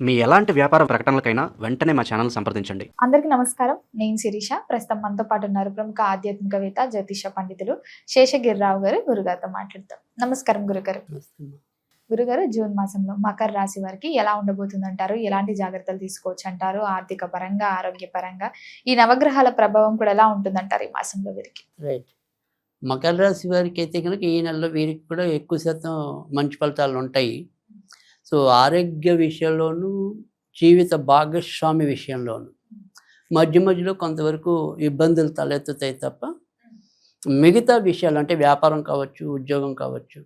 మీ ఎలాంటి వ్యాపార ప్రకటనలకైనా వెంటనే మా ఛానల్ సంప్రదించండి. అందరికీ నమస్కారం. నేను శిరీష. ప్రస్తుతం మనతో పాటు ఉన్నారు ప్రముఖ ఆధ్యాత్మికవేత్త, జ్యోతిష పండితులు శేషగిరిరావు గారు. గురుగారితో మాట్లాడతాం. నమస్కారం గురుగారు. గురుగారు, జూన్ మాసంలో మకర రాశి వారికి ఎలా ఉండబోతుందంటారు? ఎలాంటి జాగ్రత్తలు తీసుకోవచ్చు అంటారు? ఆర్థిక పరంగా, ఆరోగ్య పరంగా ఈ నవగ్రహాల ప్రభావం కూడా ఎలా ఉంటుందంటారు ఈ మాసంలో వీరికి? రైట్. మకర రాశి వారికి అయితే కనుక ఈ నెలలో వీరికి కూడా ఎక్కువ శాతం మంచి ఫలితాలు ఉంటాయి. సో ఆరోగ్య విషయంలోనూ, జీవిత భాగస్వామి విషయంలోనూ మధ్య మధ్యలో కొంతవరకు ఇబ్బందులు తలెత్తుతాయి తప్ప మిగతా విషయాలు అంటే వ్యాపారం కావచ్చు, ఉద్యోగం కావచ్చు,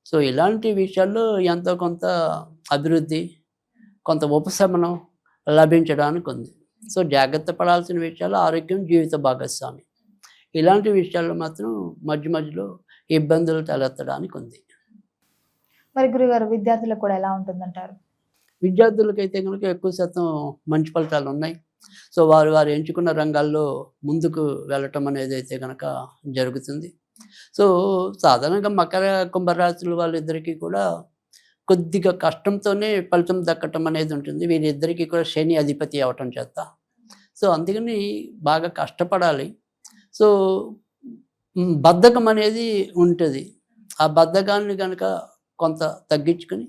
సో ఇలాంటి విషయాల్లో ఎంతో కొంత అభివృద్ధి, కొంత ఉపశమనం లభించడానికి ఉంది. సో జాగ్రత్త పడాల్సిన విషయాలు ఆరోగ్యం, జీవిత భాగస్వామి, ఇలాంటి విషయాల్లో మాత్రం మధ్య మధ్యలో ఇబ్బందులు తలెత్తడానికి ఉంది. మరి గురుగారు, విద్యార్థులకు కూడా ఎలా ఉంటుందంటారు? విద్యార్థులకైతే కనుక ఎక్కువ శాతం మంచి ఫలితాలు ఉన్నాయి. సో వారు ఎంచుకున్న రంగాల్లో ముందుకు వెళ్ళటం అనేది అయితే కనుక జరుగుతుంది. సో సాధారణంగా మకర కుంభరాశుల వాళ్ళిద్దరికీ కూడా కొద్దిగా కష్టంతోనే ఫలితం దక్కటం అనేది ఉంటుంది. వీరిద్దరికీ కూడా శని అధిపతి అవటం చేత సో అందుకని బాగా కష్టపడాలి. సో బద్ధకం అనేది ఉంటుంది. ఆ బద్ధకాన్ని కనుక కొంత తగ్గించుకొని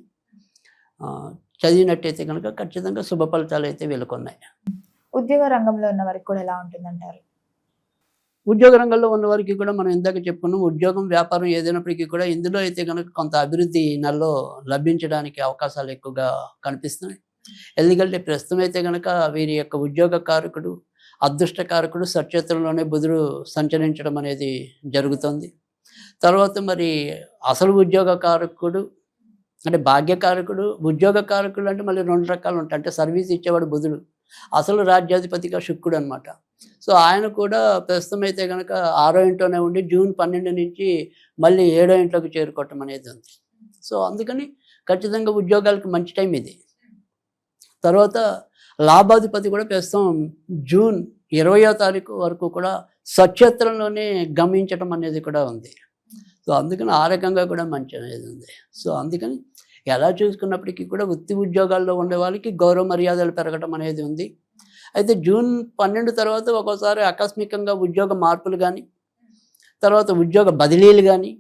చదివినట్టయితే కనుక ఖచ్చితంగా శుభ ఫలితాలు అయితే వీళ్ళకున్నాయి. ఉద్యోగ రంగంలో ఉన్న వారికి కూడా ఎలా ఉంటుందంటారు? ఉద్యోగ రంగంలో ఉన్న వారికి కూడా మనం ఇందాక చెప్పుకున్నాం, ఉద్యోగం, వ్యాపారం ఏదైనప్పటికీ కూడా ఇందులో అయితే కనుక కొంత అభివృద్ధి నెలలో లభించడానికి అవకాశాలు ఎక్కువగా కనిపిస్తున్నాయి. ఎందుకంటే ప్రస్తుతం అయితే కనుక వీరి యొక్క ఉద్యోగ కారకుడు, అదృష్ట కారకుడు సక్షేత్రంలోనే బుధుడు సంచరించడం అనేది జరుగుతుంది. తర్వాత మరి అసలు ఉద్యోగ కారకుడు అంటే భాగ్యకారకుడు, ఉద్యోగ కారకుడు అంటే మళ్ళీ రెండు రకాలు ఉంటాయి. అంటే సర్వీస్ ఇచ్చేవాడు బుధుడు, అసలు రాజ్యాధిపతిగా శుక్రుడు అనమాట. సో ఆయన కూడా ప్రస్తుతం అయితే కనుక 6వ ఇంట్లోనే ఉండి జూన్ 12 నుంచి మళ్ళీ 7వ ఇంట్లోకి చేరుకోవటం అనేది ఉంది. సో అందుకని ఖచ్చితంగా ఉద్యోగాలకు మంచి టైం ఇది. తర్వాత లాభాధిపతి కూడా ప్రస్తుతం జూన్ 20వ తారీఖు వరకు కూడా స్వక్షేత్రంలోనే గమనించడం అనేది కూడా ఉంది. సో అందుకని ఆ రకంగా కూడా మంచి అనేది ఉంది. సో అందుకని ఎలా చూసుకున్నప్పటికీ కూడా వృత్తి ఉద్యోగాల్లో ఉండే వాళ్ళకి గౌరవ మర్యాదలు పెరగడం అనేది ఉంది. అయితే జూన్ 12 తర్వాత ఒక్కోసారి ఆకస్మికంగా ఉద్యోగ మార్పులు కానీ, తర్వాత ఉద్యోగ బదిలీలు కానీ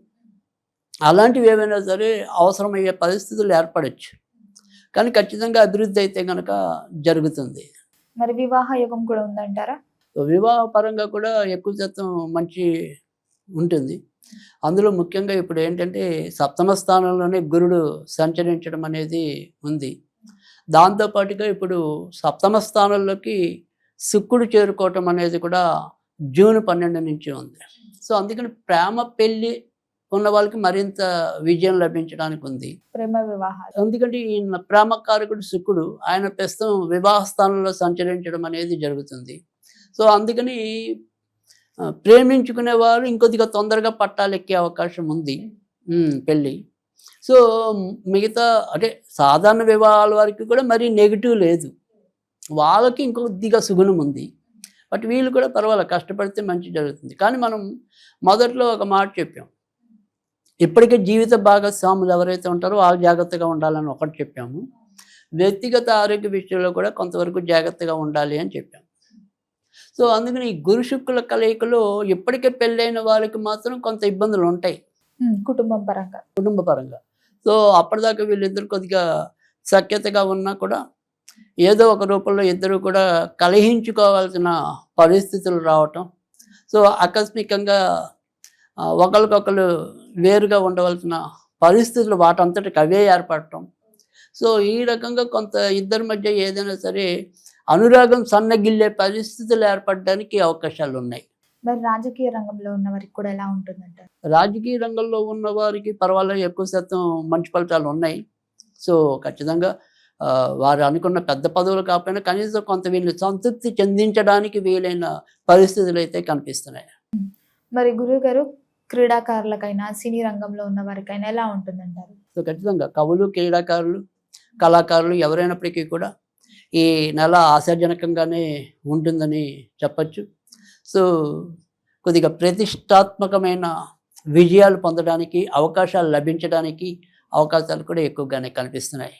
అలాంటివి ఏవైనా సరే అవసరమయ్యే పరిస్థితులు ఏర్పడవచ్చు. కానీ ఖచ్చితంగా అభివృద్ధి అయితే కనుక జరుగుతుంది. మరి వివాహ యోగం కూడా ఉందంటారా? వివాహ పరంగా కూడా ఎక్కువ శాతం మంచి ఉంటుంది. అందులో ముఖ్యంగా ఇప్పుడు ఏంటంటే సప్తమ స్థానంలోనే గురుడు సంచరించడం అనేది ఉంది. దాంతోపాటుగా ఇప్పుడు సప్తమ స్థానంలోకి శుక్రుడు చేరుకోవటం అనేది కూడా జూన్ 12 నుంచి ఉంది. సో అందుకని ప్రేమ పెళ్ళి ఉన్న వాళ్ళకి మరింత విజయం లభించడానికి ఉంది. ప్రేమ వివాహాలు, ఎందుకంటే ఈ ప్రేమకారకుడు శుక్రుడు ఆయన ప్రస్తుతం వివాహ స్థానంలో సంచరించడం అనేది జరుగుతుంది. సో అందుకని ప్రేమించుకునే వారు ఇంకొద్దిగా తొందరగా పట్టాలెక్కే అవకాశం ఉంది పెళ్ళి. సో మిగతా అంటే సాధారణ వివాహాల వారికి కూడా మరీ నెగిటివ్ లేదు, వాళ్ళకి ఇంకొద్దిగా సుగుణం ఉంది. బట్ వీళ్ళు కూడా పర్వాలేదు, కష్టపడితే మంచి జరుగుతుంది. కానీ మనం మొదట్లో ఒక మాట చెప్పాం, ఇప్పటికే జీవిత భాగస్వాములు ఎవరైతే ఉంటారో వాళ్ళు జాగ్రత్తగా ఉండాలని ఒకటి చెప్పాము. వ్యక్తిగత ఆరోగ్య విషయంలో కూడా కొంతవరకు జాగ్రత్తగా ఉండాలి అని చెప్పాము. సో అందుకని ఈ గురు శుక్రుల కలయికలో ఇప్పటికే పెళ్ళైన వాళ్ళకి మాత్రం కొంత ఇబ్బందులు ఉంటాయి కుటుంబ పరంగా. సో అప్పటిదాకా వీళ్ళిద్దరు కొద్దిగా సఖ్యతగా ఉన్నా కూడా ఏదో ఒక రూపంలో ఇద్దరు కూడా కలహించుకోవాల్సిన పరిస్థితులు రావటం, సో ఆకస్మికంగా ఒకరికొకరు వేరుగా ఉండవలసిన పరిస్థితులు వాటంతటికి అవే ఏర్పడటం. సో ఈ రకంగా కొంత ఇద్దరి మధ్య ఏదైనా సరే అనురాగం సన్నగిల్లే పరిస్థితులు ఏర్పడడానికి అవకాశాలు ఉన్నాయి. మరి రాజకీయ రంగంలో ఉన్న వారికి కూడా ఎలా ఉంటుందంటారు? రాజకీయ రంగంలో ఉన్న వారికి పర్వాలేదు, ఎక్కువ శాతం మంచి ఫలితాలు ఉన్నాయి. సో ఖచ్చితంగా వారు అనుకున్న పెద్ద పదవులు కాకపోయినా కనీసం కొంత వీళ్ళు సంతృప్తి చెందించడానికి వీలైన పరిస్థితులు అయితే కనిపిస్తున్నాయి. మరి గురువు గారు, క్రీడాకారులకైనా సినీ రంగంలో ఉన్న వారికైనా ఎలా ఉంటుందంటారు? సో ఖచ్చితంగా కవులు, క్రీడాకారులు, కళాకారులు ఎవరైనప్పటికీ కూడా ఈ నెల ఆశాజనకంగానే ఉంటుందని చెప్పచ్చు. సో కొద్దిగా ప్రతిష్టాత్మకమైన విజయాలు పొందడానికి, అవకాశాలు లభించడానికి అవకాశాలు కూడా ఎక్కువగానే కనిపిస్తున్నాయి.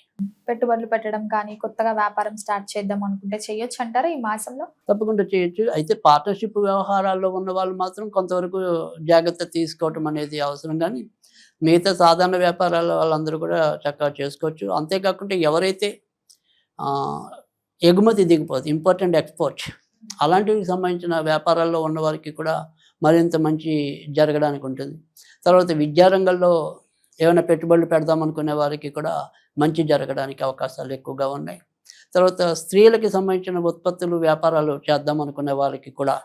పెట్టుబడులు పెట్టడం కానీ కొత్తగా వ్యాపారం స్టార్ట్ చేద్దాం అనుకుంటే చేయొచ్చు అంటారా ఈ మాసంలో? తప్పకుండా చేయొచ్చు. అయితే పార్ట్నర్‌షిప్ వ్యవహారాల్లో ఉన్న వాళ్ళు మాత్రం కొంతవరకు జాగ్రత్త తీసుకోవటం అనేది అవసరం గానీ, మిగతా సాధారణ వ్యాపారాల వాళ్ళందరూ కూడా చక్కగా చేసుకోవచ్చు. అంతేకాకుండా ఎవరైతే ఎగుమతి, దిగుమతి, ఇంపోర్ట్ అండ్ ఎక్స్‌పోర్ట్ అలాంటివికి సంబంధించిన వ్యాపారాల్లో ఉన్నవారికి కూడా మరింత మంచి జరగడానికి ఉంటుంది. తర్వాత విద్యారంగంలో ఏమైనా పెట్టుబడులు పెడదామనుకునే వారికి కూడా మంచి జరగడానికి అవకాశాలు ఎక్కువగా ఉన్నాయి. తర్వాత స్త్రీలకి సంబంధించిన ఉత్పత్తులు, వ్యాపారాలు చేద్దాం అనుకునే వాళ్ళకి కూడా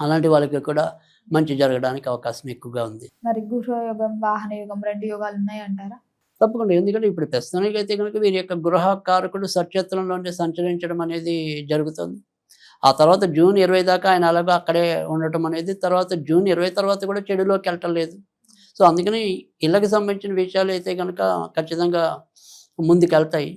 అలాంటి వాళ్ళకి కూడా మంచి జరగడానికి అవకాశం ఎక్కువగా ఉంది. మరి గృహయోగం, వాహన యోగం 2 యోగాలు ఉన్నాయంటారా? తప్పకుండా. ఎందుకంటే ఇప్పుడు ప్రస్తుతానికైతే గనుక వీరి యొక్క గృహకారకుడు సత్యత్రంలోనే సంచరించడం అనేది జరుగుతుంది. ఆ తర్వాత జూన్ 20 దాకా ఆయన అలాగా అక్కడే ఉండటం అనేది, తర్వాత జూన్ 20 తర్వాత కూడా చెడులోకి వెళ్ళటం లేదు. సో అందుకని ఇళ్ళకి సంబంధించిన విషయాలు అయితే కనుక ఖచ్చితంగా ముందుకెళ్తాయి.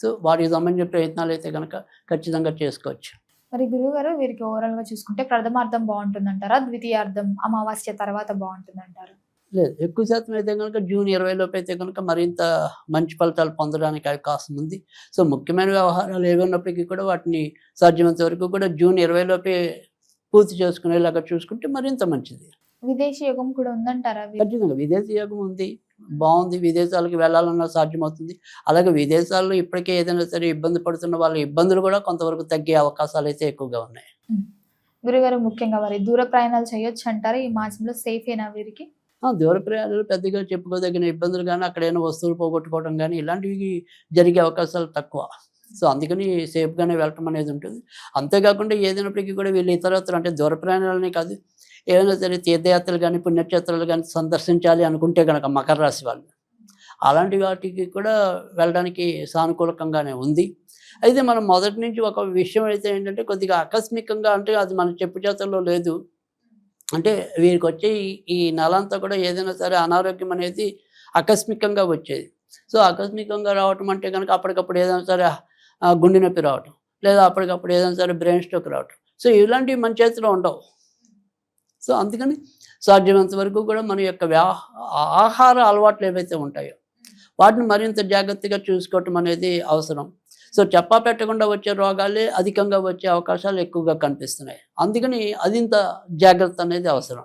సో వాటికి సంబంధించిన ప్రయత్నాలు అయితే కనుక ఖచ్చితంగా చేసుకోవచ్చు. మరి గురువుగారు వీరికి ఓవరాల్‌గా చూసుకుంటే ప్రథమార్థం బావుంటుందంటారా? ద్వితీయార్థం అమావాస్య తర్వాత బావుంటుందంటారా? లేదు, ఎక్కువ శాతం అయితే కనుక జూన్ 20 లోపు అయితే కనుక మరింత మంచి ఫలితాలు పొందడానికి అవకాశం ఉంది. సో ముఖ్యమైన వ్యవహారాలు ఏవి ఉన్నప్పటికీ కూడా వాటిని సాధ్యమైనంత వరకు కూడా జూన్ 20 లోపే పూర్తి చేసుకునేలాగా చూసుకుంటే మరింత మంచిది. విదేశీ యోగం కూడా ఉందంటారా? ఖచ్చితంగా విదేశీ యోగం ఉంది, బాగుంది. విదేశాలకు వెళ్ళాలన్నా సాధ్యమవుతుంది. అలాగే విదేశాల్లో ఇప్పటికే ఏదైనా సరే ఇబ్బంది పడుతున్న వాళ్ళ ఇబ్బందులు కూడా కొంతవరకు తగ్గే అవకాశాలు అయితే ఎక్కువగా ఉన్నాయి. గురుగారు ముఖ్యంగా మరి దూర ప్రయాణాలు చేయొచ్చు అంటారా ఈ మాసంలో? సేఫేనా వీరికి? దూర ప్రయాణాలు పెద్దగా చెప్పుకోదగిన ఇబ్బందులు కానీ, అక్కడైనా వస్తువులు పోగొట్టుకోవడం కానీ ఇలాంటివి జరిగే అవకాశాలు తక్కువ. సో అందుకని సేఫ్గానే వెళ్ళటం అనేది ఉంటుంది. అంతేకాకుండా ఏదైనప్పటికీ కూడా వీళ్ళు ఇతరత్ర అంటే దూర ప్రయాణాలనే కాదు, ఏమైనా సరే తీర్థయాత్రలు కానీ, పుణ్యక్షేత్రాలు కానీ సందర్శించాలి అనుకుంటే కనుక మకర రాశి వాళ్ళు అలాంటి వాటికి కూడా వెళ్ళడానికి సానుకూలకంగానే ఉంది. అయితే మనం మొదటి నుంచి ఒక విషయం అయితే ఏంటంటే కొద్దిగా ఆకస్మికంగా, అంటే అది మన చెప్పు చేతల్లో లేదు. అంటే వీరికి వచ్చే ఈ నెల అంతా కూడా ఏదైనా సరే అనారోగ్యం అనేది ఆకస్మికంగా వచ్చేది. సో ఆకస్మికంగా రావటం అంటే కనుక అప్పటికప్పుడు ఏదైనా సరే గుండె నొప్పి రావటం, లేదా అప్పటికప్పుడు ఏదైనా సరే బ్రెయిన్ స్ట్రోక్ రావటం. సో ఇలాంటివి మన చేతిలో ఉండవు. సో అందుకని సాధ్యమైనంత వరకు కూడా మన యొక్క ఆహార అలవాట్లు ఏవైతే ఉంటాయో వాటిని మరింత జాగ్రత్తగా చూసుకోవటం అనేది అవసరం. సో చెప్పా పెట్టకుండా వచ్చే రోగాలే అధికంగా వచ్చే అవకాశాలు ఎక్కువగా కనిపిస్తున్నాయి. అందుకని అదింత జాగ్రత్త అనేది అవసరం.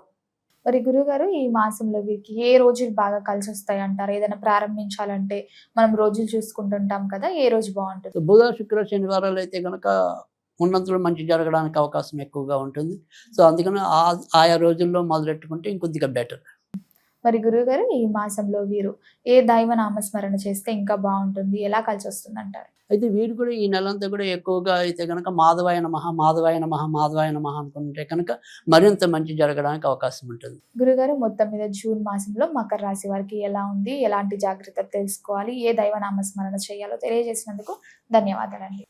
మరి గురుగారు ఈ మాసంలో వీరికి ఏ రోజులు బాగా కలిసి వస్తాయి అంటారు? ఏదైనా ప్రారంభించాలంటే మనం రోజులు చూసుకుంటుంటాం కదా, ఏ రోజు బాగుంటుంది? బుధ, శుక్ర, శనివారాలు అయితే కనుక ఉన్నంతలో మంచి జరగడానికి అవకాశం ఎక్కువగా ఉంటుంది. సో అందుకని ఆయా రోజుల్లో మొదలెట్టుకుంటే ఇంకొద్దిగా బెటర్. మరి గురుగారు ఈ మాసంలో వీరు ఏ దైవ నామస్మరణ చేస్తే ఇంకా బాగుంటుంది, ఎలా కలిసి వస్తుంది అంటారు? అయితే వీరు కూడా ఈ నెలంతా కూడా ఎక్కువగా అయితే కనుక మాధవాయ నమః, మాధవాయ నమః, మాధవాయ నమః అనుకుంటే కనుక మరింత మంచి జరగడానికి అవకాశం ఉంటుంది. గురుగారు మొత్తం మీద జూన్ మాసంలో మకర రాశి వారికి ఎలా ఉంది, ఎలాంటి జాగ్రత్తలు తెలుసుకోవాలి, ఏ దైవ నామస్మరణ చేయాలో తెలియజేసినందుకు ధన్యవాదాలండి.